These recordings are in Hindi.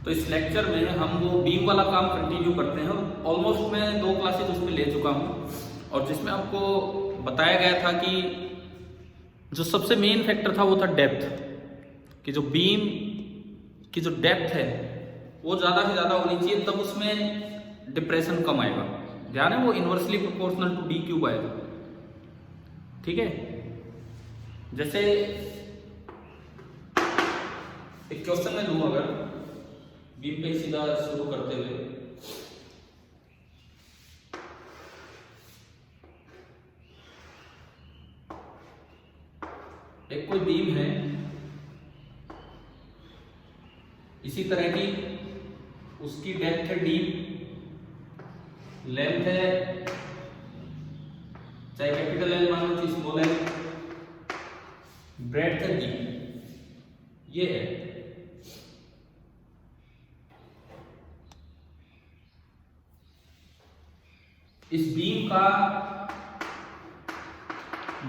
तो इस लेक्चर में हम वो बीम वाला काम कंटिन्यू करते हैं और ऑलमोस्ट मैं 2 क्लासेज उस पर ले चुका हूँ और जिसमें आपको बताया गया था कि जो सबसे मेन फैक्टर था वो था डेप्थ, कि जो बीम की जो डेप्थ है वो ज़्यादा से ज़्यादा होनी चाहिए, तब उसमें डिप्रेशन कम आएगा। ध्यान है, वो inversely proportional to D cube आएगा। ठीक है, जैसे एक क्वेश्चन में लूँ, अगर बीम पे सीधा शुरू करते हुए एक कोई बीम है इसी तरह की, उसकी डेप्थ है डी, लेंथ है चाहे कैपिटल एल मान लो चाहे स्मॉल एल, ब्रेड्थ है डी, ये है। इस बीम का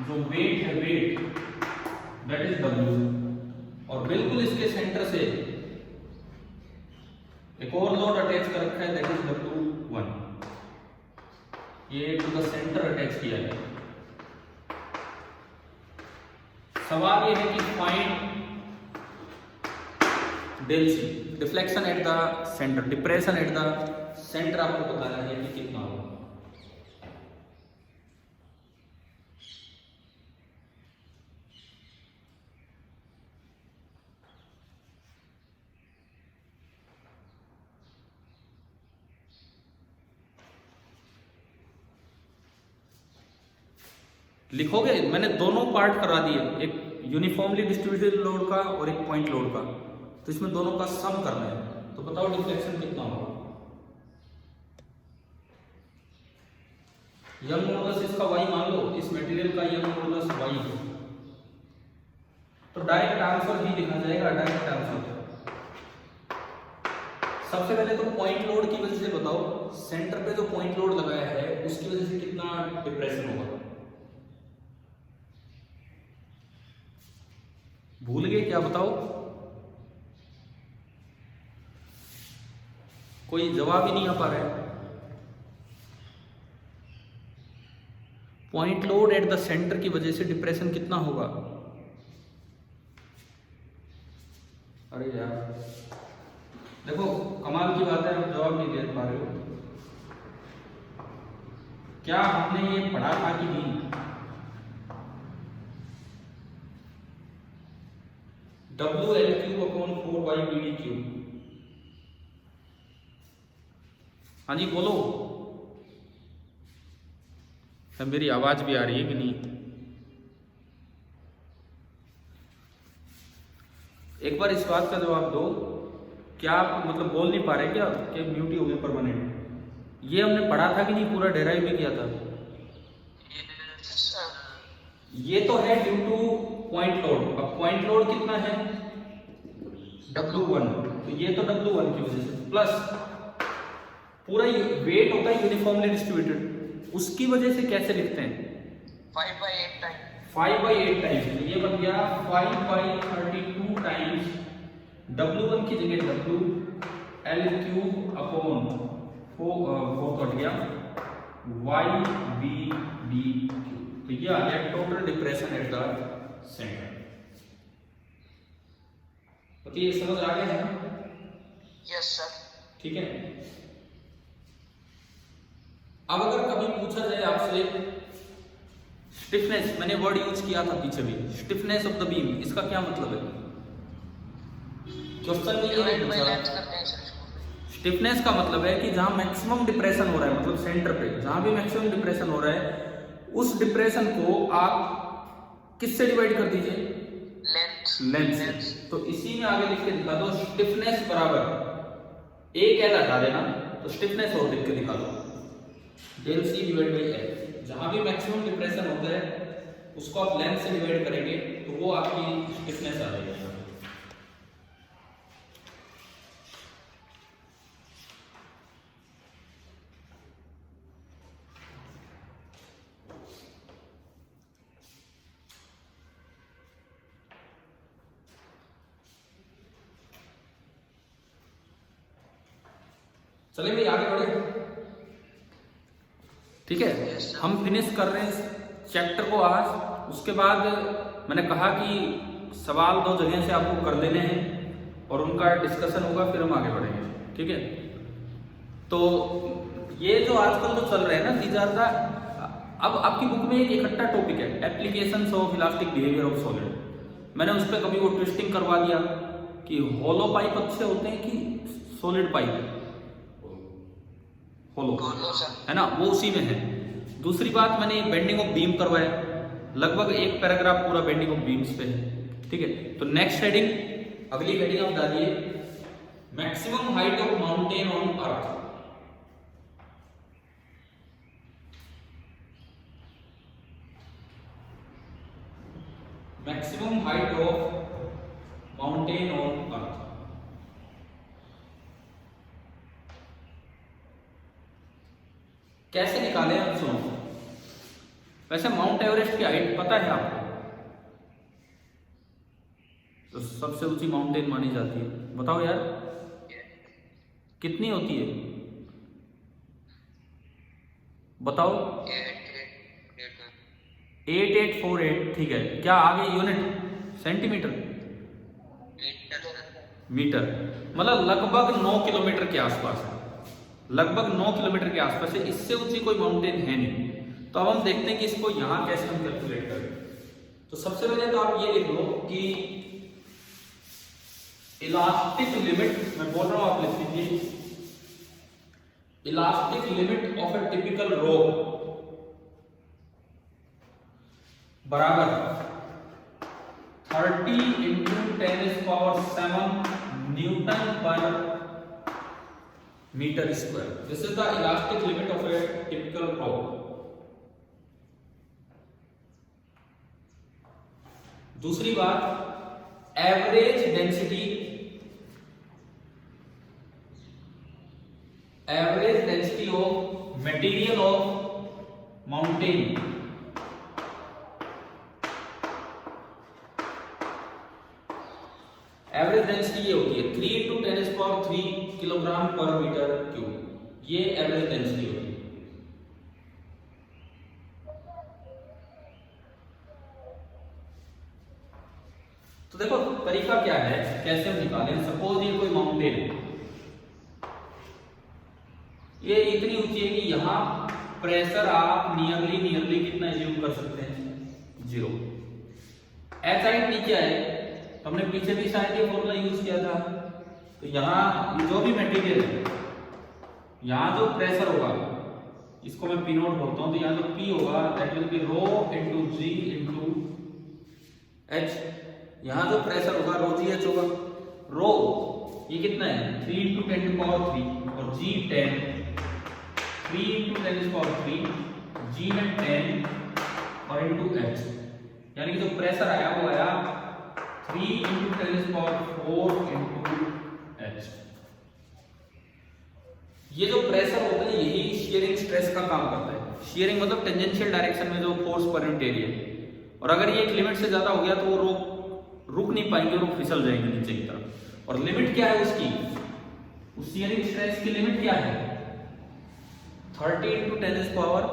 जो वेट है, वेट दैट इज डब्ल्यू, और बिल्कुल इसके सेंटर से एक और लोड अटैच कर रखा है दैट इज W1, ये टू द सेंटर अटैच किया है। सवाल ये है कि find del C, deflection at the centre, depression at the centre आपको बताना है कि कितना होगा। लिखोगे, मैंने दोनों पार्ट करा दिए, एक यूनिफॉर्मली डिस्ट्रीब्यूटेड लोड का और एक पॉइंट लोड का, तो इसमें दोनों का सम करना है। तो बताओ डिफ्लेक्शन कितना होगा। यंग मॉडुलस इसका y मान लो, इस मटेरियल का यंग मॉडुलस y है, तो डायरेक्ट आंसर ही लिखा जाएगा, डायरेक्ट आंसर। सबसे पहले तो पॉइंट लोड की वजह से बताओ, सेंटर पे जो पॉइंट लोड लगाया है उसकी वजह से कितना डिप्रेशन होगा। भूल गए क्या, बताओ, कोई जवाब ही नहीं आ पा रहा है। Point load at the centre की वजह से डिप्रेशन कितना होगा। अरे यार देखो, कमाल की बात है, आप जवाब नहीं दे पा रहे हो। क्या हमने ये पढ़ा था कि नहीं? WL³/4YBD³। हाँ जी बोलो, मेरी आवाज भी आ रही है कि नहीं? एक बार इस बात का जवाब दो, क्या आप मतलब बोल नहीं पा रहे क्या, कि म्यूट ही हो गए परमानेंट? ये हमने पढ़ा था कि नहीं, पूरा डेराइव भी किया था? ये तो है ड्यू टू पॉइंट लोड। अब पॉइंट लोड कितना है, W1, तो ये तो W1 की वजह से, प्लस पूरा वेट होता है यूनिफॉर्मली डिस्ट्रीब्यूटेड, उसकी वजह से कैसे लिखते हैं, 5/8 टाइम, 5/8 टाइम्स, तो ये बन गया 5/32 टाइम्स W1 की जगह WL³/4 कट गया YBD³, तो ये आ गया total depression at the centre. तो ये समझ आ गया है ना? Yes sir. ठीक है, अब अगर कभी पूछा जाए आपसे स्टिफनेस, मैंने वर्ड यूज किया था पीछे भी, स्टिफनेस ऑफ द बीम, इसका क्या मतलब है? क्वेश्चन में ये नहीं पूछा। स्टिफनेस का मतलब है कि जहां मैक्सिमम डिप्रेशन हो रहा है, मतलब सेंटर पे जहां भी मैक्सिमम डिप्रेशन हो रहा है, उस डिप्रेशन को आप किससे डिवाइड कर दीजिए, लेंथ से। तो इसी में आगे लिख के दिखा दो, स्टिफनेस बराबर एक एल हटा देना, तो स्टिफनेस और लिख के दिखा दो, del C divide by L. जहां भी मैक्सिमम डिप्रेशन होता है उसको आप लेंथ से डिवाइड करेंगे तो वो आपकी स्टिफनेस आ जाएगी। चलिए भाई आगे बढ़े। ठीक है, Yes, sir. हम फिनिश कर रहे हैं इस चैप्टर को आज। उसके बाद मैंने कहा कि सवाल 2 जगह से आपको कर देने हैं और उनका डिस्कशन होगा, फिर हम आगे बढ़ेंगे। ठीक है, तो ये जो आजकल जो चल रहे हैं ना, दीज आर द, अब आपकी बुक में एक इकट्ठा टॉपिक है applications of elastic behaviour of solid. मैंने उस पर कभी वो ट्विस्टिंग करवा दिया कि होलो पाइप अच्छे होते हैं कि सॉलिड पाइप, होलो बोलो सर। है ना, वो उसी में है। दूसरी बात, मैंने बेंडिंग ऑफ बीम करवाया, लगभग एक पैराग्राफ पूरा बेंडिंग ऑफ बीम्स पे है। ठीक है, तो नेक्स्ट हेडिंग, अगली हेडिंग आप डालिए, maximum height of mountain on earth. Maximum height of mountain on earth. कैसे निकाले आप सुनो। वैसे माउंट एवरेस्ट की हाइट पता है आपको, तो सबसे ऊंची माउंटेन मानी जाती है, बताओ यार कितनी होती है, बताओ। 8848। ठीक है, क्या आगे यूनिट सेंटीमीटर, मीटर, मतलब लगभग 9 किलोमीटर के आसपास है, लगभग 9 किलोमीटर के आसपास है। इससे ऊंची कोई माउंटेन है नहीं। तो अब हम देखते हैं कि इसको यहां कैसे हम कैलकुलेट करें। तो सबसे पहले तो आप ये लिख लो कि इलास्टिक लिमिट, मैं बोल रहा हूं आप लिख लीजिए, elastic limit of a typical rope बराबर 30 × 10⁻⁷ newton per metre square. This is the elastic limit of a typical rope. दूसरी बात, average density, average density of material of mountain, average density ये होती है 3 × 10⁻³ किलोग्राम पर मीटर क्यूब। ये एवरेज डेंसिटी होती है। तो देखो तरीका क्या है, कैसे हम निकालें। सपोज ये कोई माउंटेन है, ये इतनी ऊंची है कि यहां प्रेशर आप नियरली कितना एज्यूम कर सकते हैं, 0। एच हाइट नीचे आए, हमने पीछे भी शायद ये फॉर्मूला यूज किया था। तो यहाँ जो भी मटेरियल है, यहाँ जो प्रेशर होगा, इसको मैं पी नोट बोलता हूँ, तो यहाँ जो पी होगा that will be rho into G into H. यहाँ जो प्रेशर होगा रो जी एच होगा। रो ये कितना है 3 × 10⁻³ और जी 10, 3 × 10⁻³ जी में 10 और इंटू एच, यानी कि जो प्रेशर आया वो आया 3 × 10⁻⁴ इंटू एच। ये जो प्रेशर होता है यही शियरिंग स्ट्रेस का काम करता है। शियरिंग मतलब टेंजेंशियल डायरेक्शन में जो फोर्स पर यूनिट एरिया, और अगर ये एक लिमिट से ज्यादा हो गया तो वो रुक नहीं पाएंगे, वो फिसल जाएंगे नीचे की तरफ। और लिमिट क्या है उसकी, उस शियरिंग स्ट्रेस की लिमिट क्या है 30 × 10⁻⁷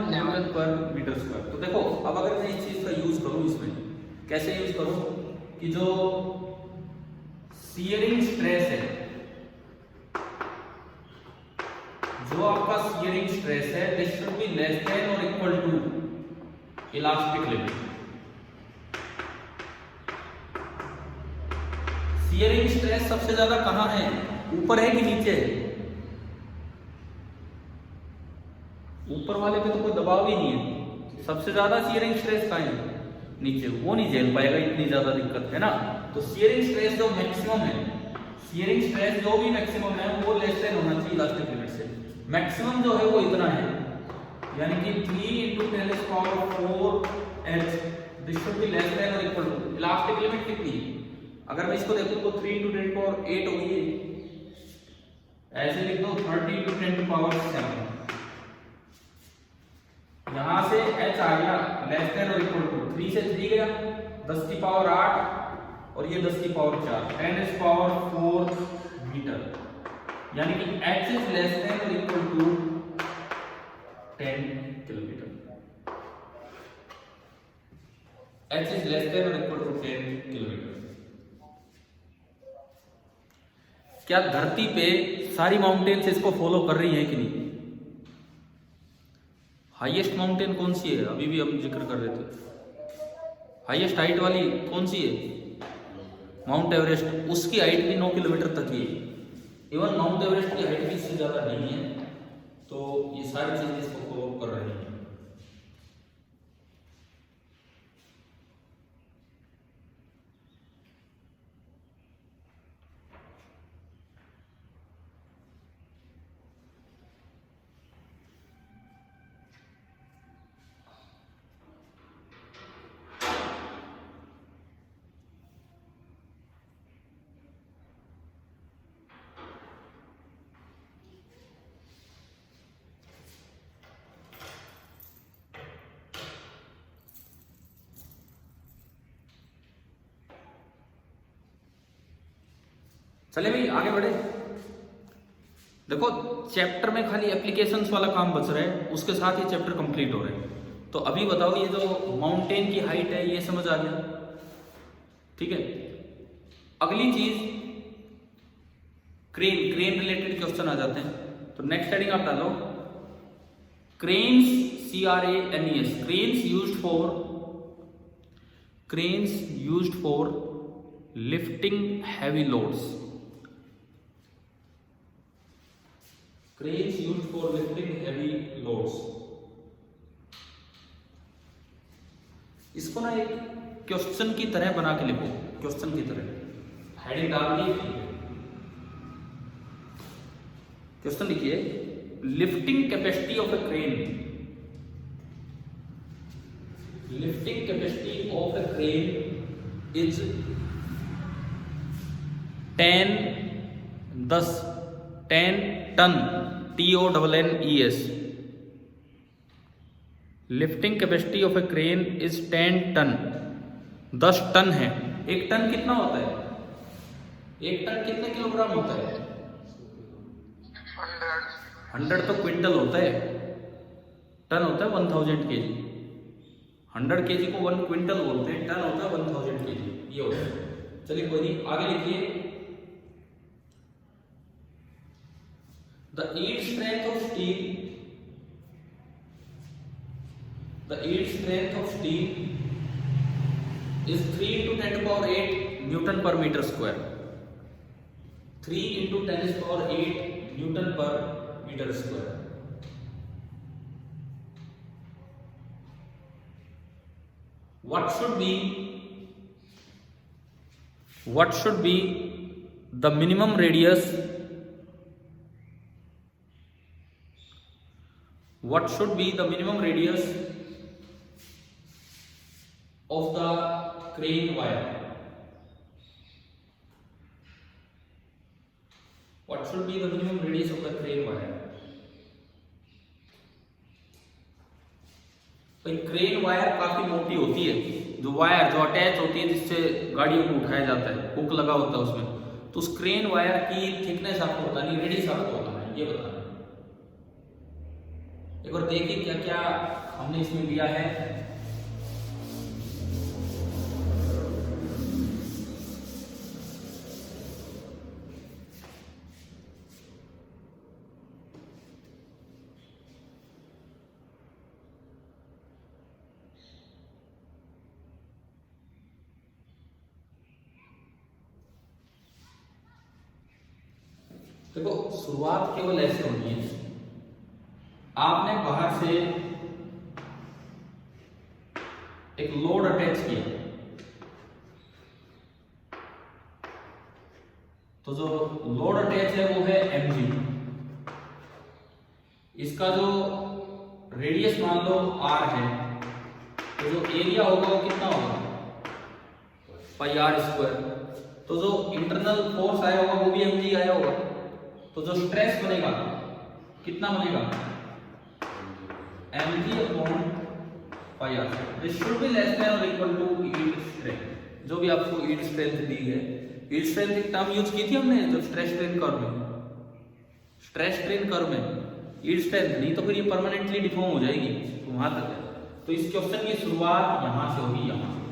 न्यूटन पर मीटर स्क्वायर। तो देखो अब अगर मैं इस चीज का यूज करूं, इसमें कैसे यूज करूं कि जो शियरिंग स्ट्रेस है, जो आपका शियरिंग स्ट्रेस है this should be less than और equal to elastic limit. Shearing stress सबसे ज्यादा कहां है, ऊपर है कि नीचे है? ऊपर वाले पे तो कोई दबाव ही नहीं है। सबसे ज्यादा शियरिंग स्ट्रेस कहां है, नीचे। वो नहीं झेल पाएगा इतनी ज्यादा दिक्कत, है ना। तो शियरिंग स्ट्रेस जो मैक्सिमम है, शियरिंग स्ट्रेस जो भी मैक्सिमम है वो लेस देन होना चाहिए इलास्टिक लिमिट से। मैक्सिमम जो है वो इतना है, यानी कि 3 × 10⁻⁴ H, this should be less than और इक्वल टू इलास्टिक लिमिट कितनी। अगर मैं इसको देखूं तो 3 × 10⁸ हो गई, ऐसे लिख दो 30 × 10⁻⁷। यहां से h आ गया लेस देन और इक्वल टू, 3 से 3 गया 10⁸ और ये 10⁴ 10⁻⁴ मीटर। यानी कि h इज लेस देन और equal to 10 kilometre. h is less than और इक्वल टू 10 किलोमीटर। क्या धरती पे सारी माउंटेन्स इसको फॉलो कर रही हैं कि नहीं? हाईएस्ट माउंटेन कौन सी है? अभी भी हम जिक्र कर रहे थे, हाईएस्ट हाइट वाली कौन सी है? Mount Everest. उसकी हाइट भी 9 किलोमीटर तक ही है। इवन माउंट एवरेस्ट की हाइट भी इससे ज्यादा नहीं है। तो ये सारी चीजें इसको फॉलो कर रही हैं। चले भाई आगे बढ़े। देखो चैप्टर में खाली एप्लीकेशंस वाला काम बच रहा है, उसके साथ ही चैप्टर कंप्लीट हो रहा है। तो अभी बताओ ये जो माउंटेन की हाइट है ये समझ आ गया, ठीक है। अगली चीज क्रेन रिलेटेड क्वेश्चन आ जाते हैं। तो नेक्स्ट हेडिंग आप डालो cranes, CRANES, cranes used for lifting heavy loads. Cranes used for lifting heavy loads. इसको ना एक क्वेश्चन की तरह बना के लिखो, क्वेश्चन की तरह हेडिंग डालनी है। क्वेश्चन लिखिए lifting capacity of a crane, lifting capacity of a crane is 10 tonne, TONNES। Lifting capacity of a crane is 10 tonne, 10 tonne है। एक टन कितना होता है? एक टन कितने किलोग्राम होता है? 100 तो क्विंटल होता है, टन होता है 1000 kg। 100 kg को 1 क्विंटल बोलते हैं, टन होता है 1000 kg, ये होता है। चलिए कोई नहीं, आगे लिखिए the yield strength of steel, the yield strength of steel is 3 into 10 to power 8 Newton per meter square, 3 into 10 to power 8 Newton per meter square। What should be the minimum radius? What should be the minimum radius of the crane wire? What should be the minimum radius of the crane wire? भाई क्रेन वायर काफी मोटी होती है, जो वायर जो अटैच होती है जिससे गाड़ियों को उठाया जाता है, हुक लगा होता है उसमें। तो उस क्रेन वायर की थिकनेस आपको बतानी, रेडियस आपको बताना है, ये बताना है। एक बार देखिए क्या क्या हमने इसमें लिया है। देखो शुरुआत केवल ऐसे होनी है, आपने बाहर से एक लोड अटैच किया, तो जो लोड अटैच है वो है mg। इसका जो रेडियस मान लो r है, तो जो एरिया होगा वो कितना होगा? πr²। तो जो इंटरनल फोर्स आया होगा वो भी mg आया होगा। तो जो स्ट्रेस बनेगा कितना बनेगा? mg/r। This should be less than और इक्वल टू यील्ड स्ट्रेंथ। जो भी आपको यील्ड स्ट्रेंथ दी है, यील्ड स्ट्रेंथ एक टर्म यूज की थी हमने जब स्ट्रेस स्ट्रेन कर्व में, स्ट्रेस स्ट्रेन कर्व में यील्ड स्ट्रेंथ, नहीं तो फिर ये परमानेंटली डिफॉर्म हो जाएगी, तो वहां तक है। तो इस क्वेश्चन की शुरुआत यहां से होगी, यहां से।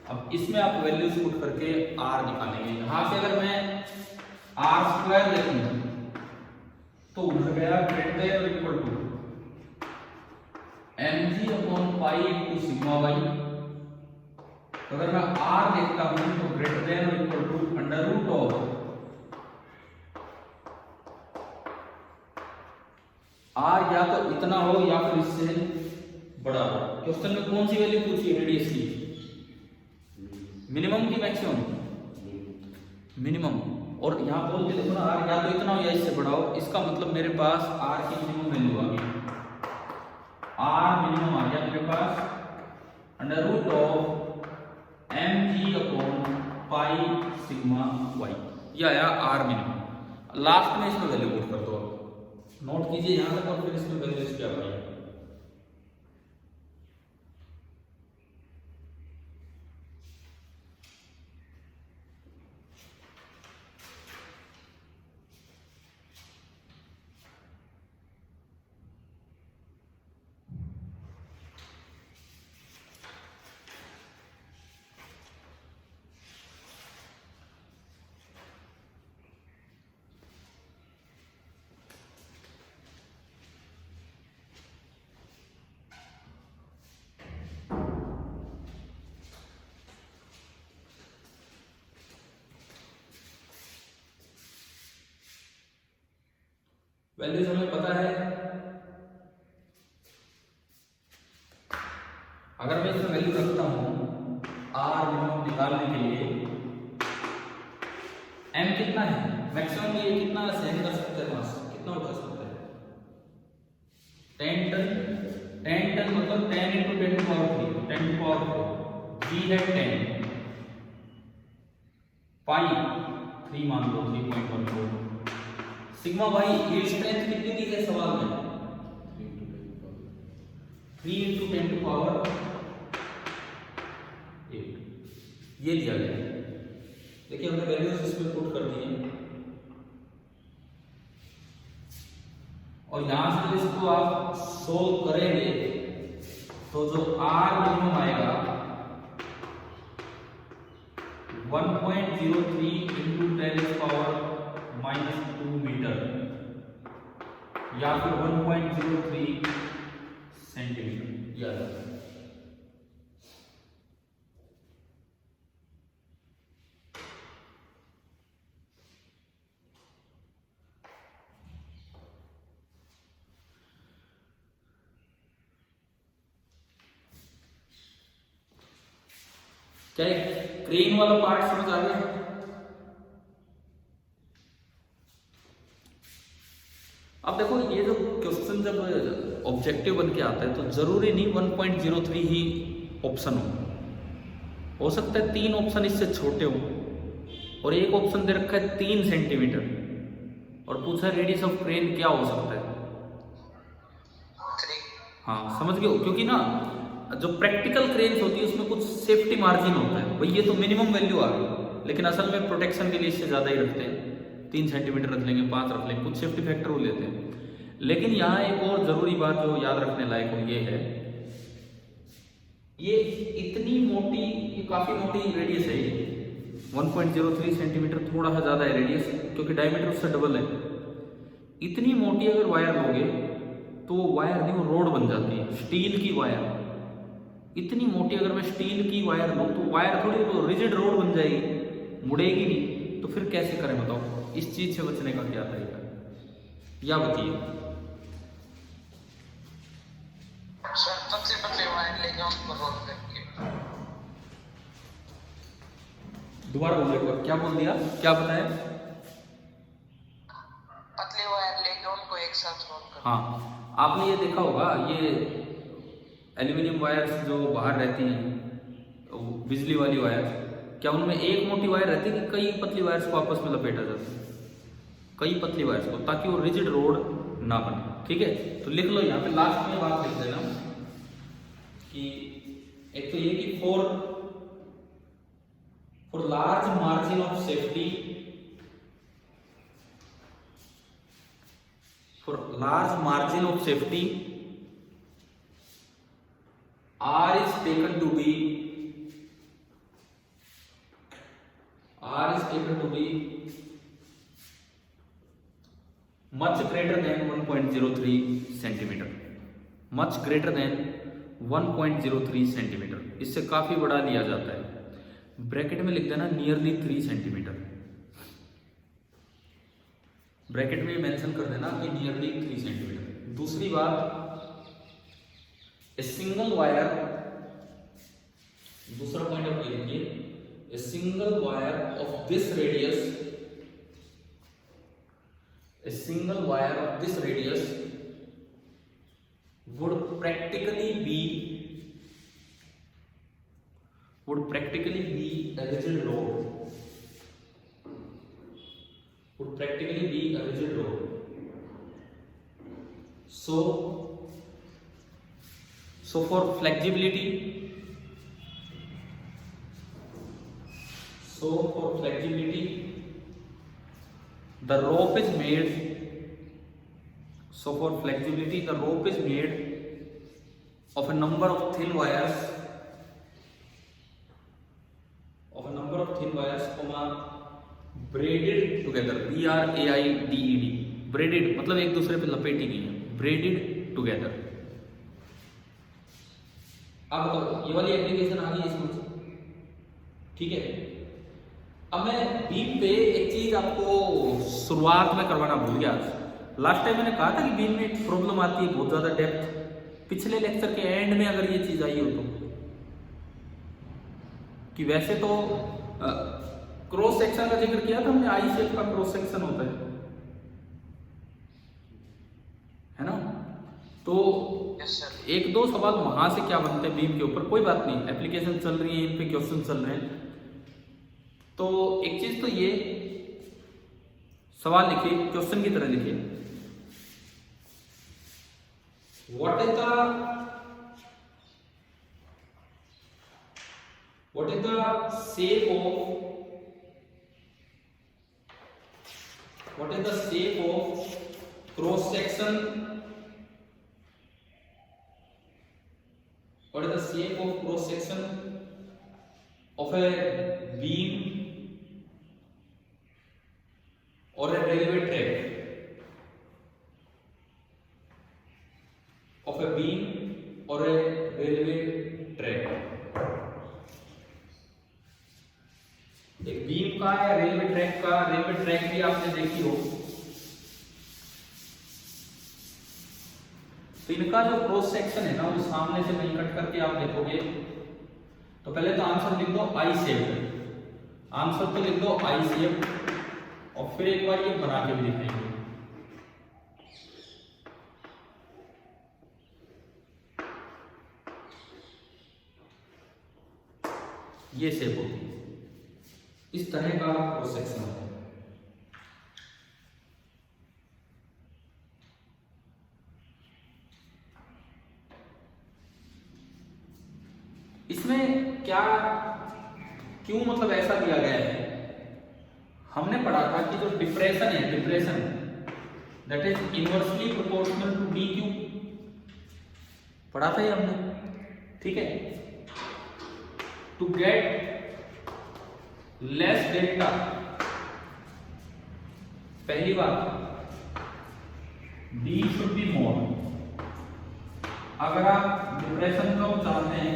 अब इसमें आप वैल्यूज पुट करके r निकालेंगे। यहां से अगर मैं r² लिखूं तो उधर गया ग्रेटर देन और इक्वल टू mg/पाई इनटू सिग्मा y। अगर मैं r देखता हूं तो ग्रेटर देन और equal to under root of r या तो इतना हो या फिर इससे बड़ा हो। क्वेश्चन में कौन सी वैल्यू पूछी है रेडियस की? मिनिमम की मैक्सिमम? मिनिमम। और यहाँ बोल के देखो ना, r या तो इतना हो या इससे बड़ा हो, इसका मतलब मेरे पास r की मिनिमम वैल्यू आ गई। r मिनिमम आ गया मेरे पास अंडर रूट ऑफ mg/पाई सिग्मा y, ये आया r मिनिमम। लास्ट में इसमें वैल्यू पुट कर दो, नोट कीजिए यहां तक, और फिर इसमें वैल्यूज क्या आएगी। वैल्यूज हमें पता है। अगर मैं इसमें वैल्यू रखता हूं r मिनिमम निकालने के लिए, m कितना है मैक्सिमम, ये कितना सहन कर सकते हैं, मास कितना उठा सकते हैं? 10 टन। 10 टन मतलब 10 × 10⁻³ 10⁻⁴ g है 10, पाई 3 मान लो 3.14। सिग्मा वाई यील्ड स्ट्रेंथ कितनी दी है सवाल में? 3 × 10⁸ ये दिया गया। देखिए हमने वैल्यूज इसमें पुट कर दी है, और यहां से इसको आप सोल्व करेंगे तो जो r मिनिमम आएगा 1.03 × 10⁻² मीटर या फिर 1.03 सेंटीमीटर याद रखना। क्या क्रेन वाला पार्ट समझ आ गया? अब देखो ये जो क्वेश्चन जब ऑब्जेक्टिव बन के आता है तो जरूरी नहीं 1.03 ही ऑप्शन हो सकता है 3 ऑप्शन इससे छोटे हो, और एक ऑप्शन दे रखा है 3 सेंटीमीटर और पूछा रेडियस ऑफ क्रेन क्या हो सकता है। हाँ समझ गए हो, क्योंकि ना जो प्रैक्टिकल क्रेन्स होती है उसमें कुछ सेफ्टी मार्जिन होता है। भाई ये तो मिनिमम वैल्यू आ गई, लेकिन असल में प्रोटेक्शन के लिए इससे ज़्यादा ही रखते हैं, 3 सेंटीमीटर रख लेंगे, 5 रख लेंगे, कुछ सेफ्टी फैक्टर वो लेते हैं। लेकिन यहाँ एक और ज़रूरी बात जो याद रखने लायक हो ये है, ये इतनी मोटी, ये काफ़ी मोटी रेडियस है, ये 1.03 सेंटीमीटर, थोड़ा सा ज़्यादा है रेडियस क्योंकि डायमीटर उससे डबल है। इतनी मोटी अगर वायर लोगे तो वायर नहीं, वो रोड बन जाती है, स्टील की वायर। इतनी मोटी अगर मैं स्टील की वायर लूँ तो वायर थोड़ी तो रिजिड रोड बन जाएगी, मुड़ेगी नहीं, तो फिर कैसे करें बताओ? इस चीज से बचने का क्या तरीका है या बताइए। सर सबसे पतले वायर लेके उसको रोल करके। दोबारा बोलिए, क्या बोल दिया, क्या बताया? पतले वायर लेके उनको एक साथ रोल कर। हाँ आपने ये देखा होगा, ये एल्यूमिनियम वायर्स जो बाहर रहती हैं, बिजली वाली वायर, क्या उनमें एक मोटी वायर रहती है कि कई पतली वायर्स को आपस में लपेटा जाता है? कई पतली वायर्स को, ताकि वो रिजिड रोड ना बने। ठीक है, तो लिख लो यहाँ पे लास्ट में बात लिख देना कि एक तो ये कि for large margin of safety for large margin of safety R is taken to be much greater than 1.03 centimetre, much greater than 1.03 centimetre, इससे काफी बड़ा लिया जाता है। ब्रैकेट में लिख देना नियरली 3 सेंटीमीटर, ब्रैकेट में मेंशन कर देना कि नियरली 3 सेंटीमीटर। दूसरी बात, ए सिंगल वायर, दूसरा पॉइंट आप लिखिए, a single wire of this radius, a single wire of this radius would practically be a rigid rod, so for flexibility, the rope is made of a number of thin wires, braided together, BRAIDED, braided मतलब एक दूसरे पे लपेटी गई है, braided together। अब बताओ, ये वाली एप्लीकेशन आ गई इसमें, ठीक है। अब मैं बीम पे एक चीज आपको शुरुआत में करवाना भूल गया। लास्ट टाइम मैंने कहा था कि बीम में एक प्रॉब्लम आती है बहुत ज्यादा डेप्थ, पिछले लेक्चर के एंड में अगर ये चीज आई हो तो, कि वैसे तो क्रॉस सेक्शन का जिक्र किया था हमने, आई शेप का क्रॉस सेक्शन होता है ना। तो एक दो सवाल वहां से क्या बनते हैं बीम के ऊपर, कोई बात नहीं, एप्लीकेशन चल रही है, इन पे क्वेश्चन चल रहे हैं। तो एक चीज तो ये सवाल लिखिए, क्वेश्चन की तरह लिखिए, what is the shape of cross section, of a beam or a railway track, एक बीम का या रेलवे ट्रैक भी आपने देखी हो, तो इनका जो क्रॉस सेक्शन है ना, वो सामने से नहीं कट करके आप देखोगे तो पहले तो आंसर लिख दो आई शेप, आंसर तो लिख दो आई शेप, और फिर एक बार ये बना के भी दिखाएंगे। ये शेप होती है, इस तरह का क्रॉस सेक्शन होता है। इसमें क्या क्यों मतलब ऐसा दिया गया है, हमने पढ़ा था कि जो डिप्रेशन है, that is inversely proportional to D cube, पढ़ा था ये हमने, ठीक है। टू गेट लेस डेल्टा, पहली बात डी शुड बी मोर, अगर आप डिप्रेशन कम चाहते हैं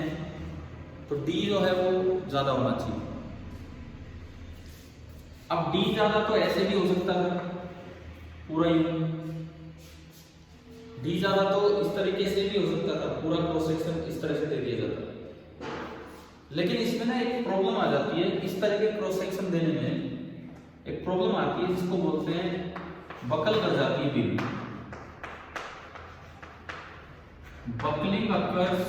तो डी जो है वो ज्यादा होना चाहिए। अब डी ज्यादा तो ऐसे भी हो सकता है पूरा ही, डी ज्यादा तो इस तरीके से भी हो सकता था, पूरा क्रॉस सेक्शन इस तरह से दे दिया जाता। लेकिन इसमें ना एक प्रॉब्लम आ जाती है, इस तरह के क्रॉस सेक्शन देने में एक प्रॉब्लम आती है जिसको बोलते हैं बकल कर जाती है beam, buckling occurs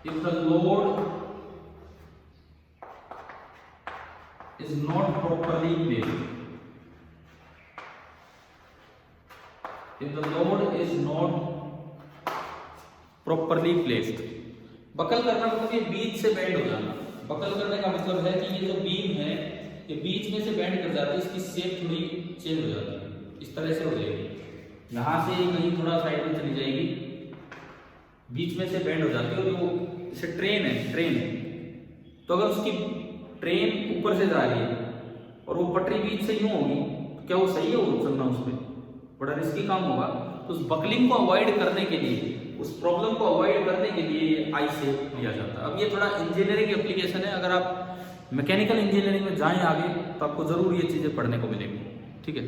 if the load is not properly placed, buckle करना मतलब ये बीच से बेंड हो जाना। बकल करने का मतलब है कि ये जो बीम है ये बीच बीच में से बैंड कर जाती है, इसकी शेप थोड़ी चेंज हो जाती है, इस तरह से हो जाएगी। यहाँ से कहीं थोड़ा साइड में चली जाएगी, बीच में से बैंड हो जाती है। और वो जैसे ट्रेन है, ट्रेन, तो अगर उसकी ट्रेन ऊपर से जा रही है और वो पटरी बीच से यूं होगी, तो क्या वो सही है वो चलना? उसमें बड़ा रिस्की काम होगा। तो उस बकलिंग को अवॉइड करने के लिए, उस प्रॉब्लम को अवॉइड करने के लिए आई शेप लिया जाता है। अब ये थोड़ा इंजीनियरिंग एप्लीकेशन है, अगर आप मैकेनिकल इंजीनियरिंग में जाएं आगे तो आपको जरूर ये चीजें पढ़ने को मिलेंगी, ठीक है।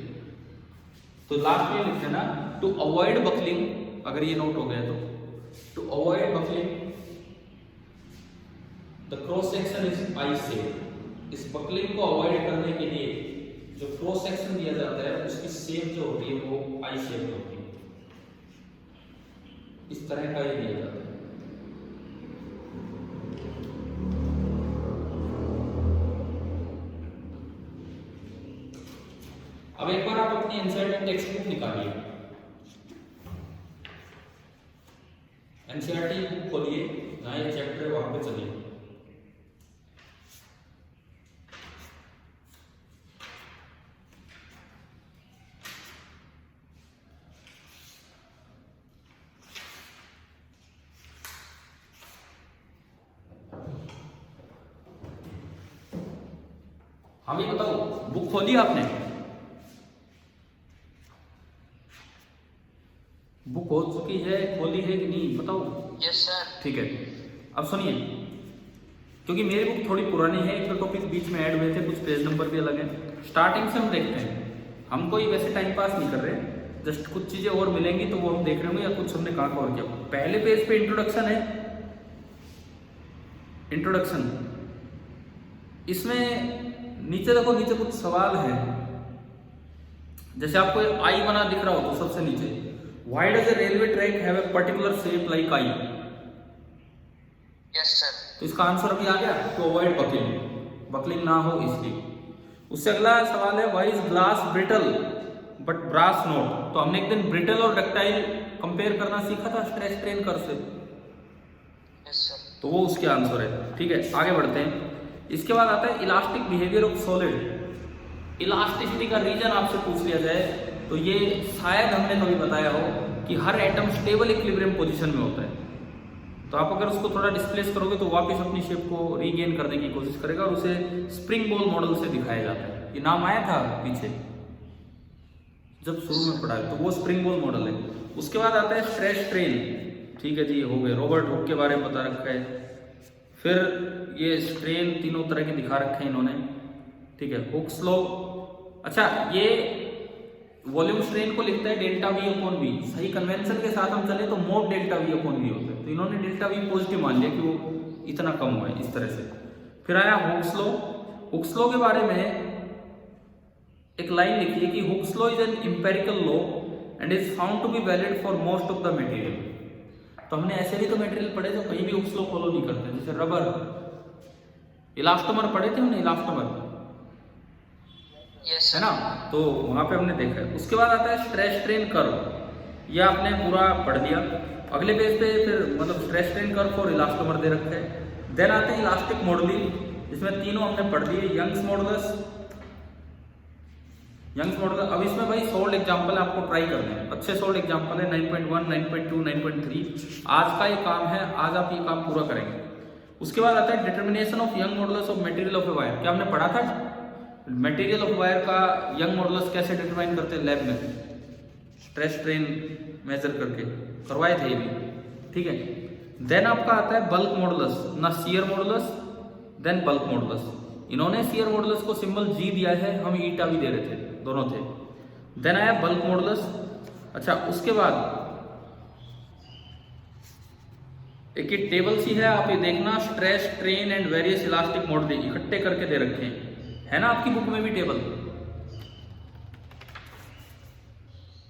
तो लास्ट में लिख देना टू अवॉइड बकलिंग, अगर ये नोट हो गया तो to avoid buckling the cross section is I shape. इस बकलिंग को अवॉइड करने के लिए जो क्रॉस सेक्शन दिया जाता है उसकी शेप जो होती है वो आई शेप होती है, इस तरह का ये दिया जाता है। अब एक बार आप अपनी एनसीईआरटी टेक्स्ट बुक निकालिए, एनसीईआरटी बुक खोलिए, जहां ये चैप्टर है वहां पे चलिए। हाँ ये बताओ, बुक खोली आपने? बुक हो चुकी है, खोली है कि नहीं बताओ? Yes sir. ठीक है, अब सुनिए, क्योंकि मेरी बुक थोड़ी पुरानी है, एक तो टॉपिक बीच में ऐड हुए थे, कुछ पेज नंबर भी अलग है। स्टार्टिंग से हम देखते हैं, हम कोई वैसे टाइम पास नहीं कर रहे, जस्ट कुछ चीजें और मिलेंगी तो वो हम देख रहे होंगे, या कुछ हमने कहाँ कवर किया। पहले पेज पे इंट्रोडक्शन है, इंट्रोडक्शन, इसमें नीचे देखो, नीचे कुछ सवाल है। जैसे आपको आई बना दिख रहा हो तो सबसे नीचे, why does a railway track have a particular shape like I? Yes sir. तो इसका आंसर अभी आ गया, टू अवॉइड बकलिंग, बकलिंग ना हो इसलिए। उससे अगला सवाल है, why is glass brittle but brass not? तो हमने एक दिन ब्रिटल और डक्टाइल कंपेयर करना सीखा था स्ट्रेस स्ट्रेन कर्व से, यस सर। तो वो उसके आंसर है, ठीक है। आगे बढ़ते हैं। इसके बाद आता है elastic behaviour of solid. Elasticity का रीजन आपसे पूछ लिया जाए तो ये शायद हमने कभी बताया हो कि हर एटम स्टेबल इक्विलिब्रियम पोजीशन में होता है। तो आप अगर उसको थोड़ा डिस्प्लेस करोगे तो वापस अपनी शेप को रीगेन करने की कोशिश करेगा, और उसे स्प्रिंग बॉल मॉडल से दिखाया जाता है। ये नाम आया था पीछे जब शुरू में पढ़ा है, तो वो स्प्रिंग बॉल मॉडल है। उसके बाद आता है स्ट्रेस स्ट्रेन, ठीक है जी, हो गए। रॉबर्ट हुक के बारे में बता रखा है। फिर ये स्ट्रेन तीनों तरह के दिखा रखे हैं इन्होंने, ठीक है। हुक्स लॉ, अच्छा ये वॉल्यूम स्ट्रेन को लिखता है डेल्टा वी अपॉन वी। सही कन्वेंशन के साथ हम चले तो mod delta V upon V होता है, तो इन्होंने डेल्टा वी पॉजिटिव मान लिया कि वो इतना कम हुआ है, इस तरह से। फिर आया हुक्स लॉ। हुक्स लॉ के बारे में एक लाइन लिखी है कि Hooke's law is an empirical law and is found to be valid for most of the material. तो हमने ऐसे भी तो मटेरियल पढ़े जो कहीं भी हुक्स लॉ फॉलो नहीं करते, जैसे रबर, इलास्टोमर पढ़े थे हमने, इलास्टोमर, यस है ना, तो वहां पे हमने देखा है। उसके बाद आता है स्ट्रेस स्ट्रेन कर्व, यह आपने पूरा पढ़ लिया। अगले पेज पे फिर मतलब स्ट्रेस स्ट्रेन कर्व और इलास्टोमर दे रखे हैं। देन आते हैं इलास्टिक मॉडलिंग, जिसमें तीनों हमने पढ़ लिए। यंग्स मॉडुलस, यंग्स मॉडुलस, अब इसमें भाई सोल्ड एग्जांपल आपको ट्राई करने हैं, अच्छे सोल्ड एग्जांपल है 9.1, 9.2, 9.3। आज का ये काम है, आज आप ये काम पूरा करेंगे। उसके बाद आता है determination of young modulus of material of a wire. क्या हमने पढ़ा था मटेरियल ऑफ वायर का यंग मॉडुलस कैसे डिटरमाइन करते हैं लैब में, स्ट्रेस स्ट्रेन मेजर करके करवाए थे ये भी, ठीक है। देन आपका आता है बल्क मॉडुलस, ना shear modulus, then bulk modulus. इन्होंने शियर मॉडुलस को सिंबल जी दिया है, हम ईटा भी दे रहे थे, दोनों थे। देन आया बल्क मॉडुलस। अच्छा उसके बाद एक ये टेबल सी है, आप ये देखना, stress strain and various elastic modelling इकट्ठे करके दे रखे हैं, है ना आपकी बुक में भी टेबल,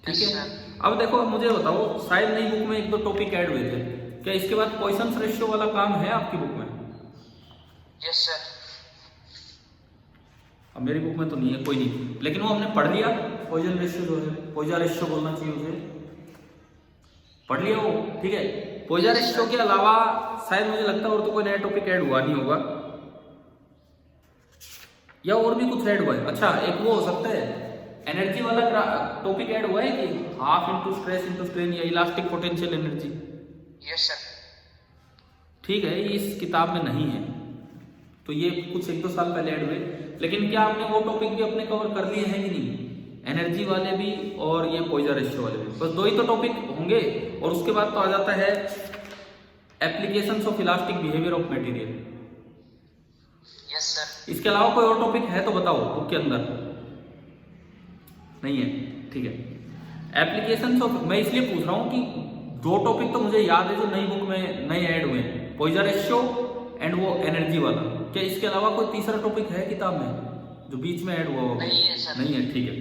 ठीक है। अब देखो मुझे बताओ, शायद नई बुक में एक दो टॉपिक ऐड हुए थे, क्या इसके बाद पॉइसन्स रेशियो वाला काम है आपकी बुक में? Yes sir. अब मेरी बुक में तो नहीं है, कोई नहीं, लेकिन वो हमने पढ़ लिया। पॉइजन रेशियो जो है, पॉइजन रेशियो बोलना चाहिए उसे, पढ़ लिया वो, ठीक है। पॉइजन रेशियो के अलावा शायद मुझे लगता है और तो कोई नया टॉपिक ऐड हुआ नहीं होगा। या और भी कुछ ऐड हुआ है? अच्छा, एक वो हो सकता है एनर्जी वाला टॉपिक ऐड हुआ है कि half into stress into strain या elastic potential energy. Yes sir. ठीक है, ये इस किताब में नहीं है, तो ये कुछ 1-2 साल पहले ऐड हुए। लेकिन क्या आपने वो टॉपिक भी अपने कवर कर लिए हैं कि नहीं? एनर्जी वाले भी और ये पॉइजन रेशियो वाले भी, बस 2 ही तो टॉपिक होंगे। और उसके बाद तो आ जाता है applications of elastic behaviour of material. Yes sir. इसके अलावा कोई और टॉपिक है तो बताओ बुक के अंदर। नहीं है, ठीक है। एप्लीकेशंस ऑफ, मैं इसलिए पूछ रहा हूँ कि 2 टॉपिक तो मुझे याद है जो नई बुक में नए ऐड हुए हैं, पॉइजन रेशियो एंड वो एनर्जी वाला। क्या इसके अलावा कोई तीसरा टॉपिक है किताब में जो बीच में ऐड हुआ होगा? नहीं है सर। नहीं है, ठीक है।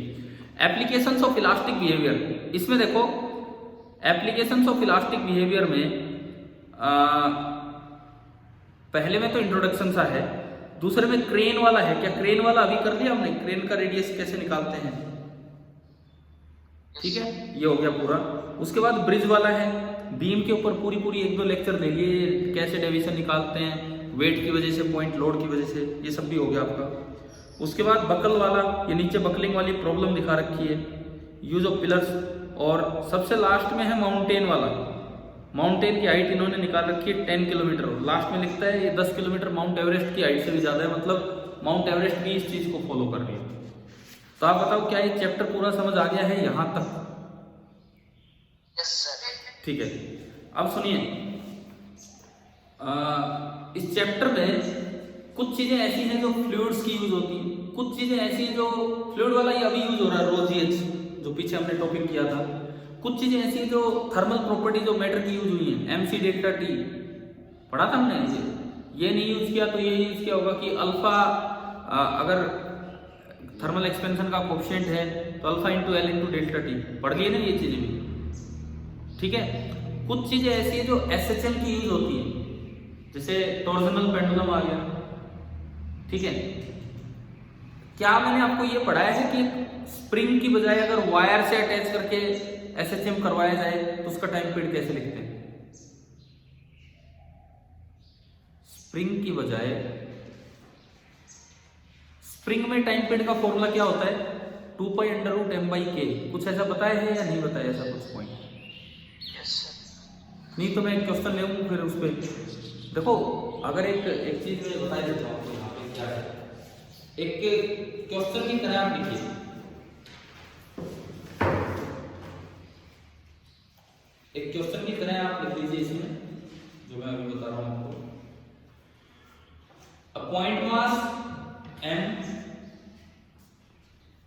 एप्लीकेशंस ऑफ इलास्टिक बिहेवियर, इसमें देखो एप्लीकेशंस ऑफ इलास्टिक बिहेवियर में पहले में तो इंट्रोडक्शन सा है, दूसरे में क्रेन वाला है। क्या क्रेन वाला अभी कर लिया हमने? क्रेन का रेडियस कैसे निकालते हैं, ठीक है, ये हो गया पूरा। उसके बाद ब्रिज वाला है, बीम के ऊपर पूरी 1-2 लेक्चर ले लिए, कैसे डेविएशन निकालते हैं वेट की वजह से, पॉइंट लोड की वजह से, ये सब भी हो गया आपका। उसके बाद बकल वाला, ये नीचे बकलिंग वाली प्रॉब्लम दिखा रखी है, यूज ऑफ पिलर्स। और सबसे लास्ट में है माउंटेन वाला। माउंटेन की हाइट इन्होंने निकाल रखी है 10 किलोमीटर, लास्ट में लिखता है ये 10 किलोमीटर माउंट एवरेस्ट की हाइट से भी ज्यादा है, मतलब माउंट एवरेस्ट भी इस चीज को फॉलो कर रही है। तो आप बताओ क्या ये चैप्टर पूरा समझ आ गया है यहां तक? Yes sir. ठीक है, अब सुनिए, इस चैप्टर में कुछ चीजें ऐसी हैं जो फ्लूइड्स की यूज होती हैं, कुछ चीजें ऐसी हैं जो फ्लूइड वाला ही अभी यूज हो रहा है, रोजीएच जो पीछे हमने टॉपिक किया था। कुछ चीजें ऐसी हैं जो थर्मल प्रॉपर्टी जो मैटर की यूज हुई है, MC डेल्टा T पढ़ा था हमने। ये नहीं यूज किया तो ये यूज किया होगा कि अल्फा, अगर थर्मल एक्सपेंशन का कोएफिशिएंट है तो alpha into L into delta T, पढ़ लिए ना ये चीजें भी, ठीक है। कुछ चीजें ऐसी है जो SHM की यूज होती है, जैसे टॉर्जनल पेंडुलम आ गया, ठीक है। क्या मैंने आपको ये पढ़ाया है कि स्प्रिंग की बजाय अगर वायर से अटैच करके SHM करवाया जाए तो उसका टाइम पीरियड कैसे लिखते हैं? स्प्रिंग की बजाय, स्प्रिंग में टाइम पीरियड का फॉर्मूला क्या होता है? 2π√m/k। कुछ ऐसा बताया है या नहीं बताया ऐसा कुछ पॉइंट? Yes sir. नहीं तो मैं एक क्वेश्चन ले लूँ फिर उस पर। देखो, अगर एक चीज मैं बता देता हूँ आपको यहाँ पे क्या है, एक क्वेश्चन की तरह आप लिखिए, एक क्वेश्चन की तरह आप लिख लीजिए इसमें जो मैं अभी बता रहा हूँ आपको। अ पॉइंट मास m,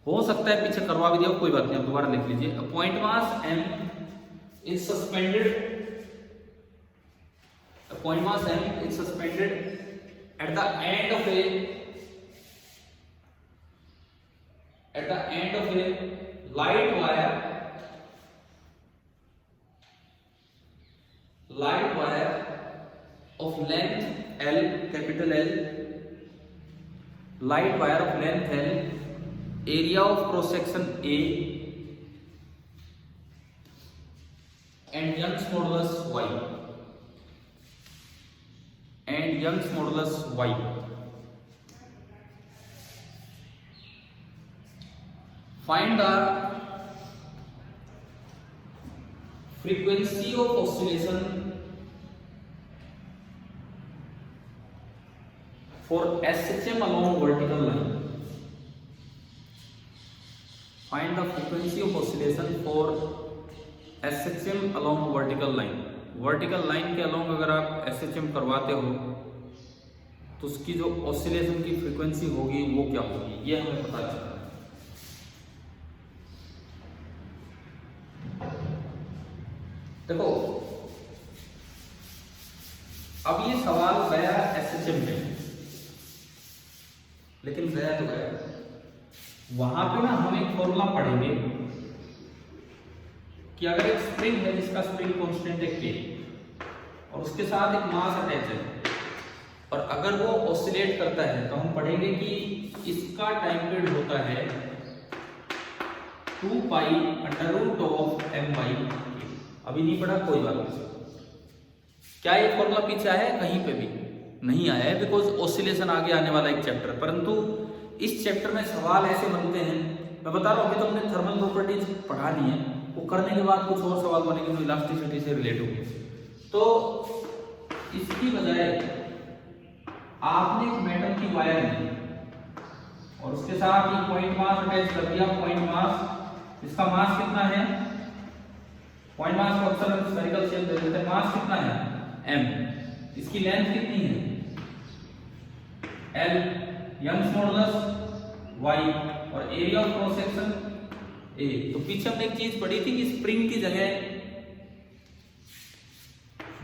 हो सकता है पीछे करवा भी दिया, कोई बात नहीं, आप दोबारा लिख लीजिए। A point mass m is suspended, a point mass m is suspended at the end of a light wire of length L, capital L, light wire of length L, area of cross section A, and Young's modulus Y, Find the frequency of oscillation for SHM along vertical line. Find the frequency of oscillation for SHM along vertical line. Vertical line के अलोंग अगर आप SHM करवाते हो तो उसकी जो ऑसिलेशन की फ्रीक्वेंसी होगी वो क्या होगी, ये हमें पता चलता है। देखो, अब ये सवाल गया SHM में, लेकिन गया तो गया, वहां पे ना हम एक फॉर्मूला पढ़ेंगे कि अगर एक स्प्रिंग है जिसका स्प्रिंग कांस्टेंट है K और उसके साथ एक मास अटैच है और अगर वो ऑसिलेट करता है तो हम पढ़ेंगे कि इसका टाइम पीरियड होता है 2π√m/k। अभी नहीं पढ़ा, कोई बात नहीं। क्या ये फॉर्मूला पीछे आया है? कहीं पे भी नहीं आया है, बिकॉज ऑसिलेशन आगे आने वाला एक चैप्टर, परंतु इस चैप्टर में सवाल ऐसे बनते हैं, मैं बता रहा हूँ अभी तो हमने थर्मल प्रॉपर्टीज पढ़ा नहीं है, वो करने के बाद कुछ और सवाल बनेंगे जो इलास्टिसिटी से रिलेट होंगे। तो इसकी बजाय आपने एक मेटल की वायर ली और उसके साथ ये पॉइंट मास अटैच कर दिया। पॉइंट मास, इसका मास कितना है, पॉइंट मास को अक्सर स्फेरिकल शेप दे देते हैं, मास कितना है m, इसकी लेंथ कितनी है l, यंग्स मॉडुलस y और area of cross section a। तो पीछे हमने एक चीज पढ़ी थी कि स्प्रिंग की जगह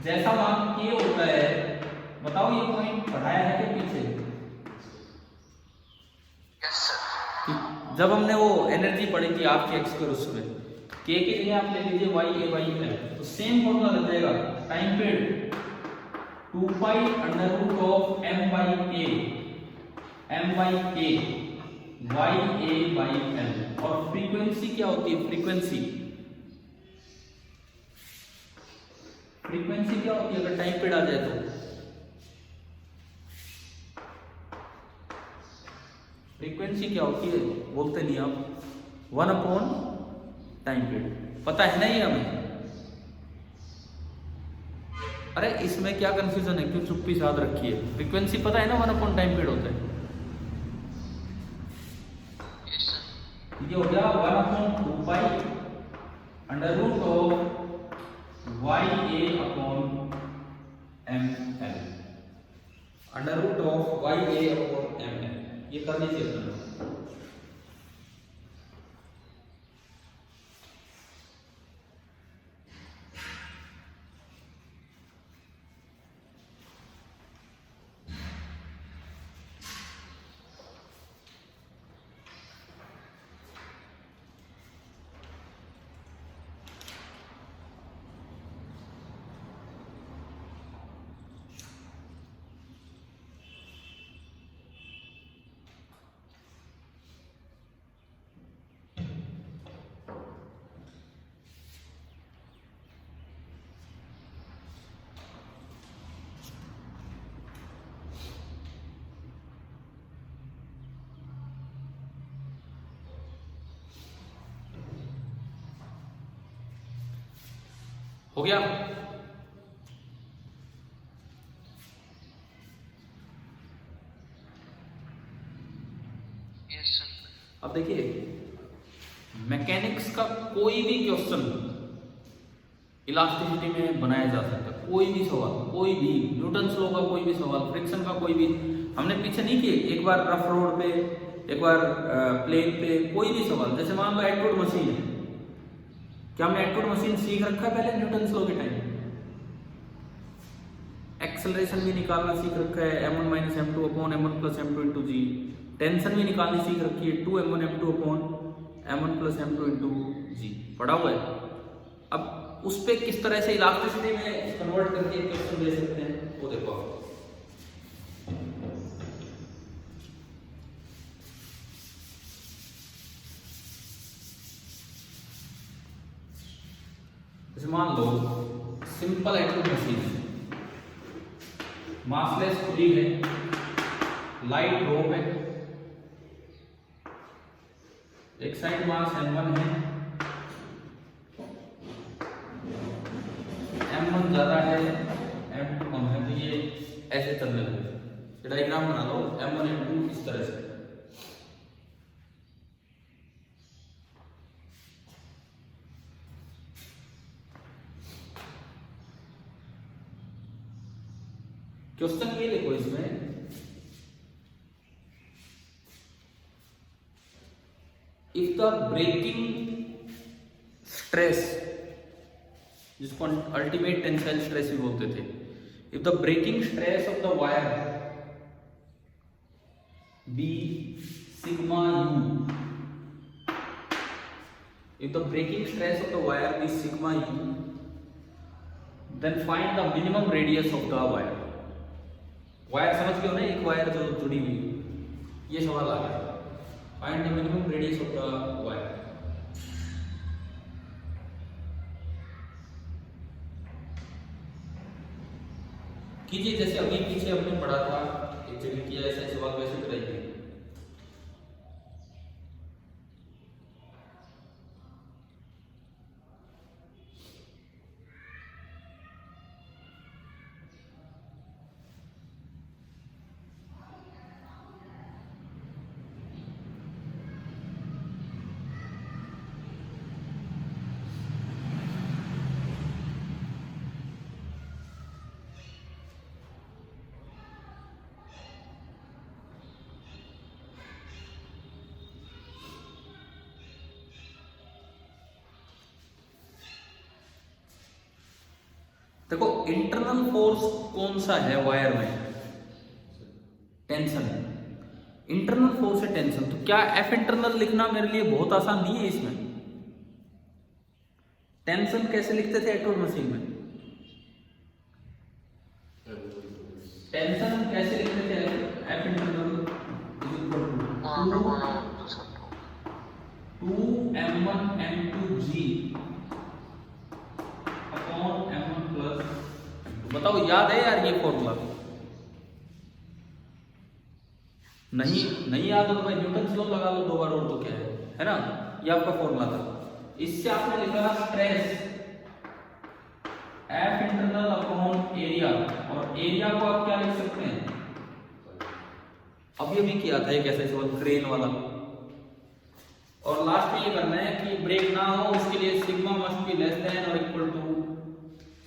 जैसा मान k होता है, बताओ ये पॉइंट पढ़ाया है कि पीछे? Yes sir. जब हमने वो एनर्जी पढ़ी थी आपके एक्स के उसमें, k की जगह आप ले लीजिए y a by l, तो सेम फॉर्मूला लग जाएगा, time period 2 pi under root of m by k y a by l। और फ्रीक्वेंसी क्या होती है, फ्रीक्वेंसी क्या होती है अगर टाइम पीरियड आ जाए तो? फ्रीक्वेंसी क्या होती है बोलते नहीं आप, 1 अपॉन टाइम पीरियड। पता है ना ये हमें? अरे इसमें क्या कंफ्यूजन है, क्यों चुप्पी साध रखी है? फ्रीक्वेंसी पता है ना, 1 अपॉन टाइम पीरियड होता है। Yes sir. ये हो गया 1 upon 2 pi under root of y a upon m l, under root of y a upon m l। ये कर लीजिए अपना। हो गया? Yes sir. अब देखिए मैकेनिक्स का कोई भी क्वेश्चन इलास्टिसिटी में बनाया जा सकता है, कोई भी सवाल, कोई भी न्यूटन्स लॉ का कोई भी सवाल, फ्रिक्शन का कोई भी, हमने पीछे नहीं किए, एक बार रफ रोड पे, एक बार प्लेन पे, कोई भी सवाल। जैसे मान लो एटवुड मशीन है, क्या हमने एटवुड मशीन सीख रखा है पहले न्यूटन्स लॉ के टाइम? एक्सेलरेशन भी निकालना सीख रखा है, m1 minus m2 upon m1 plus m2 into g. Tension भी निकालनी सीख रखी है, 2m1 m2 upon m1 plus m2 into जी, पढ़ा हुआ है। अब उस पे किस तरह से इलास्टिसिटी में कन्वर्ट करके क्वेश्चन दे सकते हैं वो देखो आप। जैसे मान लो सिंपल एटवुड मशीन है, मासलेस खुली है, लाइट रोप है, एक साइड मास m1 है, m1 ज्यादा है, m2 कम है, तो ये ऐसे चलने लगे। डायग्राम बना लो m1 m2 इस तरह से। क्वेश्चन ये देखो इसमें, इफ द ब्रेकिंग स्ट्रेस, जिसको अल्टीमेट टेंसाइल स्ट्रेस भी बोलते थे, if the breaking stress of the wire be sigma U, if the breaking stress of the wire be sigma U, then find the minimum radius of the wire. Wire समझ गए हो ना, एक वायर जो जुड़ी हुई, ये सवाल आ गया, find the minimum radius of the wire. कीजिए जैसे अभी पीछे हमने पढ़ा था, एक जगह किया ऐसा सवाल वैसे कराइए। देखो इंटरनल फोर्स कौन सा है वायर में? टेंशन। इंटरनल फोर्स है टेंशन। तो क्या एफ इंटरनल लिखना मेरे लिए बहुत आसान नहीं है? इसमें टेंशन कैसे लिखते थे एक्टिव मशीन में? टेंशन कैसे लिखते थे? F internal is equal to 2m1 m2 g upon m1 plus. बताओ याद है यार ये फॉर्मूला? नहीं याद हो तो भाई न्यूटन लॉ लगा लो 2 बार और तो क्या है ना? ये आपका फॉर्मूला था। इससे आपने लिखा stress F internal upon area, और एरिया को आप क्या लिख सकते हैं? अभी अभी किया था एक ऐसा सवाल क्रेन वाला। और लास्ट में ये करना है कि ब्रेक ना हो, उसके लिए sigma must be less than और इक्वल टू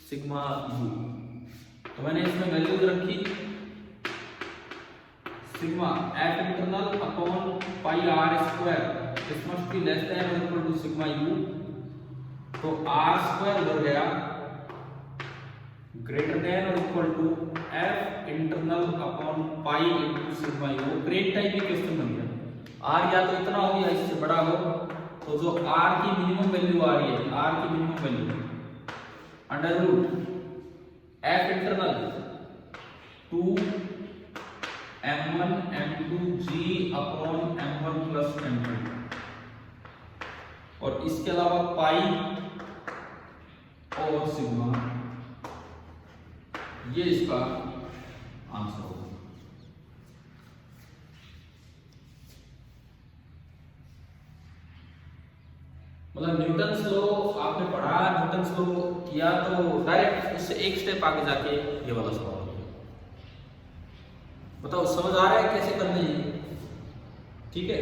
सिग्मा यू। तो मैंने इसमें वैल्यूज रखी sigma F internal upon pi R square, this must be less than और इक्वल टू सिग्मा यू। तो आर स्क्वायर उधर गया ग्रेटर देन और equal to F internal upon pi into sigma U. Great type की क्वेश्चन बन गया। आर या तो इतना हो या इससे बड़ा हो, तो जो आर की मिनिमम वैल्यू आ रही है, आर की minimum value under root F internal 2m1 m2 g upon m1 plus m2, और इसके अलावा पाई और सिग्मा, ये इसका आंसर होगा। मतलब न्यूटन्स लॉ आपने पढ़ा, न्यूटन्स लॉ किया तो डायरेक्ट उससे एक स्टेप आगे जाके ये वाला सवाल हो गया। बताओ समझ आ रहा है कैसे करने हैं? ठीक है,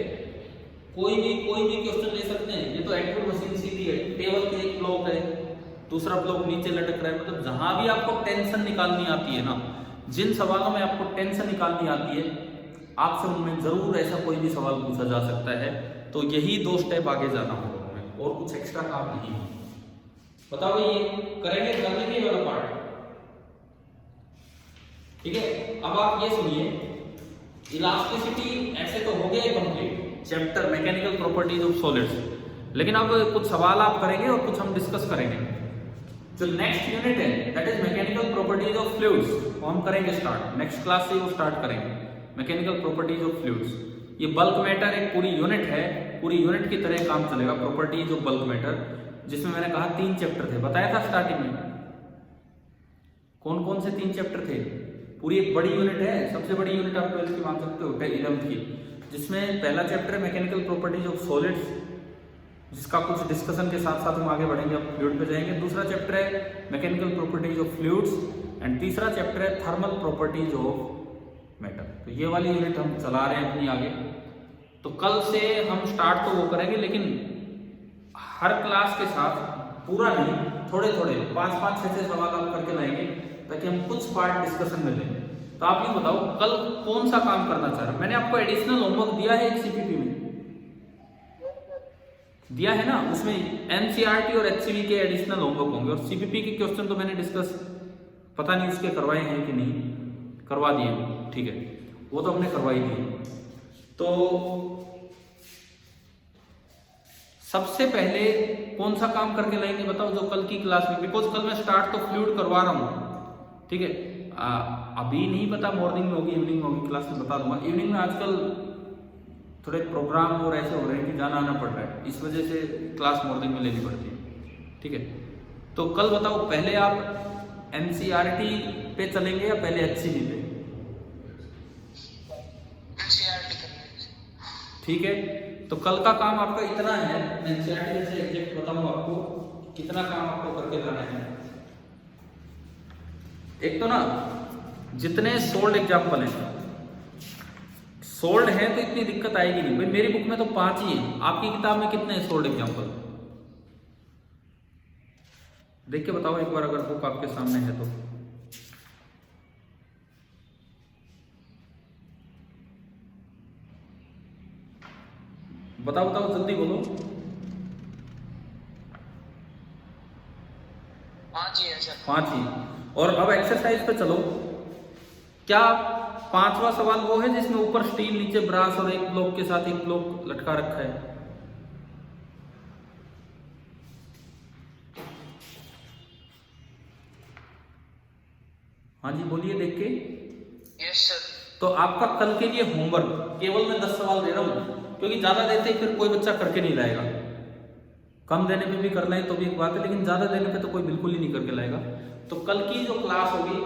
कोई भी क्वेश्चन ले सकते हैं। ये तो एक्टिव मशीन सीधी है, टेबल के एक ब्लॉक है, दूसरा ब्लॉक नीचे लटक रहा है। मतलब जहां भी आपको टेंशन निकालनी आती है ना, जिन सवालों में आपको टेंशन निकालनी आती है, आपसे उनमें जरूर ऐसा कोई भी सवाल पूछा जा सकता है। तो यही 2 स्टेप आगे जाना होगा हमें, और कुछ एक्स्ट्रा काम नहीं है। बताओ ये करेंगे, कर लेंगे ये वाला पार्ट? ठीक है, अब आप ये सुनिए, इलास्टिसिटी ऐसे तो हो गया complete chapter mechanical properties of solids, लेकिन अब कुछ सवाल आप करेंगे और कुछ हम डिस्कस करेंगे। जो नेक्स्ट यूनिट है that is mechanical properties of fluids, वो हम करेंगे स्टार्ट नेक्स्ट क्लास से, वो स्टार्ट करेंगे मैकेनिकल प्रॉपर्टीज ऑफ फ्लूइड्स। ये बल्क मैटर एक पूरी यूनिट है, पूरी यूनिट की तरह काम चलेगा, प्रॉपर्टीज ऑफ बल्क मैटर, जिसमें मैंने कहा 3 चैप्टर थे, बताया था स्टार्टिंग में। कौन कौन से 3 चैप्टर थे? पूरी एक बड़ी यूनिट है, सबसे बड़ी यूनिट आप 12th की मान सकते हो, 11th की, जिसमें पहला चैप्टर है मैकेनिकल प्रॉपर्टीज ऑफ सॉलिड्स, जिसका कुछ डिस्कशन के साथ साथ हम आगे बढ़ेंगे, अब फ्लूइड पे जाएंगे। दूसरा चैप्टर है mechanical properties of fluids, and तीसरा चैप्टर है थर्मल प्रॉपर्टीज ऑफ मैटर। तो ये वाली यूनिट हम चला रहे हैं अपनी आगे। तो कल से हम स्टार्ट तो वो करेंगे, लेकिन हर क्लास के साथ पूरा नहीं, थोड़े थोड़े 5-5, 6-6 सवाल आप करके लाएंगे, ताकि हम कुछ पार्ट डिस्कशन में लें। तो आप ये बताओ कल कौन सा काम करना चाह रहे हो? मैंने आपको एडिशनल होमवर्क दिया है एक सीपीपी में, दिया है ना, उसमें एनसीईआरटी और एचसीवी के एडिशनल होमवर्क होंगे, और सीपीपी के क्वेश्चन तो मैंने डिस्कस पता नहीं उसके करवाए हैं कि नहीं, करवा दिए, ठीक है, वो तो हमने करवाई दिए। तो सबसे पहले कौन सा काम करके लाएंगे बताओ, जो कल की क्लास में, बिकॉज कल मैं स्टार्ट तो फ्लूइड करवा रहा हूँ, ठीक है, अभी नहीं पता मॉर्निंग में होगी इवनिंग में होगी, क्लास में बता दूंगा। इवनिंग में आजकल थोड़े प्रोग्राम और ऐसे हो रहे हैं कि जाना आना पड़ रहा है, इस वजह से क्लास मॉर्निंग में लेनी पड़ती है, ठीक है। तो कल बताओ पहले आप एनसीईआरटी पे चलेंगे या पहले एचसीवी पे? ठीक है, तो कल का काम आपका इतना है, एनसीईआरटी से एग्जैक्ट बताऊं आपको कितना काम आपको करके लाना है। एक तो ना जितने सोल्ड एग्जाम्पल हैं, सोल्ड है तो इतनी दिक्कत आएगी नहीं भाई, मेरी बुक में तो 5 ही है, आपकी किताब में कितने हैं सोल्ड एग्जाम्पल? देख के बताओ एक बार, अगर बुक आपके सामने है तो। बताओ बताओ जल्दी बोलो। 5 ही है सर। 5 ही। और अब एक्सरसाइज पे चलो। क्या 5वां सवाल वो है जिसमें ऊपर स्टील नीचे ब्रास और एक ब्लॉक के साथ एक ब्लॉक लटका रखा है? हाँ जी बोलिए देख के। Yes sir. तो आपका कल के लिए होमवर्क, केवल मैं 10 सवाल दे रहा हूं, क्योंकि ज्यादा देते ही फिर कोई बच्चा करके नहीं लाएगा। कम देने पे भी करना है तो भी एक बात है, लेकिन ज्यादा देने पे तो कोई बिल्कुल ही नहीं करके लाएगा। तो कल की जो क्लास होगी,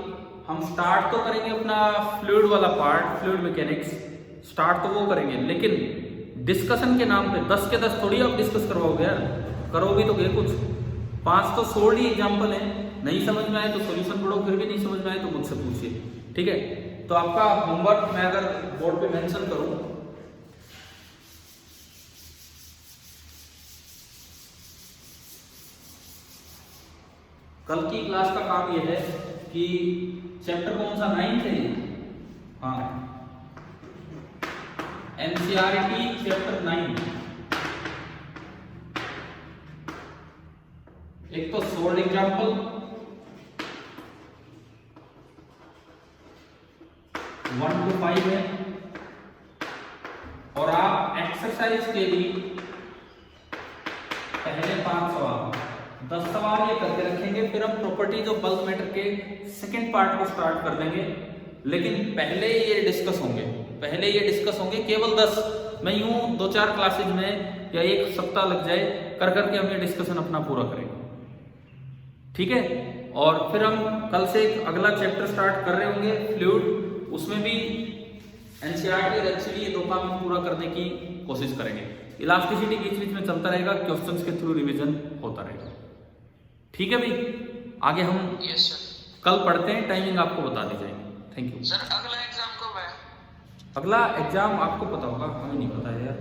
हम स्टार्ट तो करेंगे अपना फ्लूइड वाला पार्ट, फ्लूइड मैकेनिक्स स्टार्ट तो वो करेंगे, लेकिन डिस्कशन के नाम पे 10 के 10 थोड़ी आप डिस्कस करवाओगे यार, करोगे तो गए कुछ। 5 तो सोल्ड ही एग्जाम्पल है, नहीं समझ में आए तो सोल्यूशन पढ़ो, फिर भी नहीं समझ में आए तो मुझसे पूछिए, ठीक है। तो आपका होमवर्क मैं अगर बोर्ड पे मेंशन करूं, कल की क्लास का काम यह है कि चैप्टर कौन सा 9 है, हाँ एनसीईआरटी चैप्टर 9, एक तो सोल्ड एग्जाम्पल, 1 to 5 है, और आप एक्सरसाइज के लिए पहले 5 सवाल 10 सवाल ये करके रखेंगे, फिर हम प्रॉपर्टीज ऑफ बल्क मैटर के सेकंड पार्ट को स्टार्ट कर देंगे। लेकिन पहले ये डिस्कस होंगे, केवल 10। मैं यूं 2-4 क्लासेज में या एक सप्ताह लग जाए कर करके हम ये डिस्कशन अपना पूरा करेंगे, ठीक है। और फिर हम कल से एक अगला चैप्टर स्टार्ट कर रहे होंगे फ्लूइड, उसमें भी एनसीईआरटी और एचसीवी ये 2 काम पूरा करने की कोशिश करेंगे। इलास्टिसिटी बीच बीच में चलता रहेगा, क्वेश्चंस के थ्रू रिवीजन होता रहेगा, ठीक है भाई। आगे हम यस सर। कल पढ़ते हैं, टाइमिंग आपको बता दी जाएगी। थैंक यू सर अगला एग्जाम कब है? अगला एग्जाम आपको पता होगा, हमें नहीं पता है यार।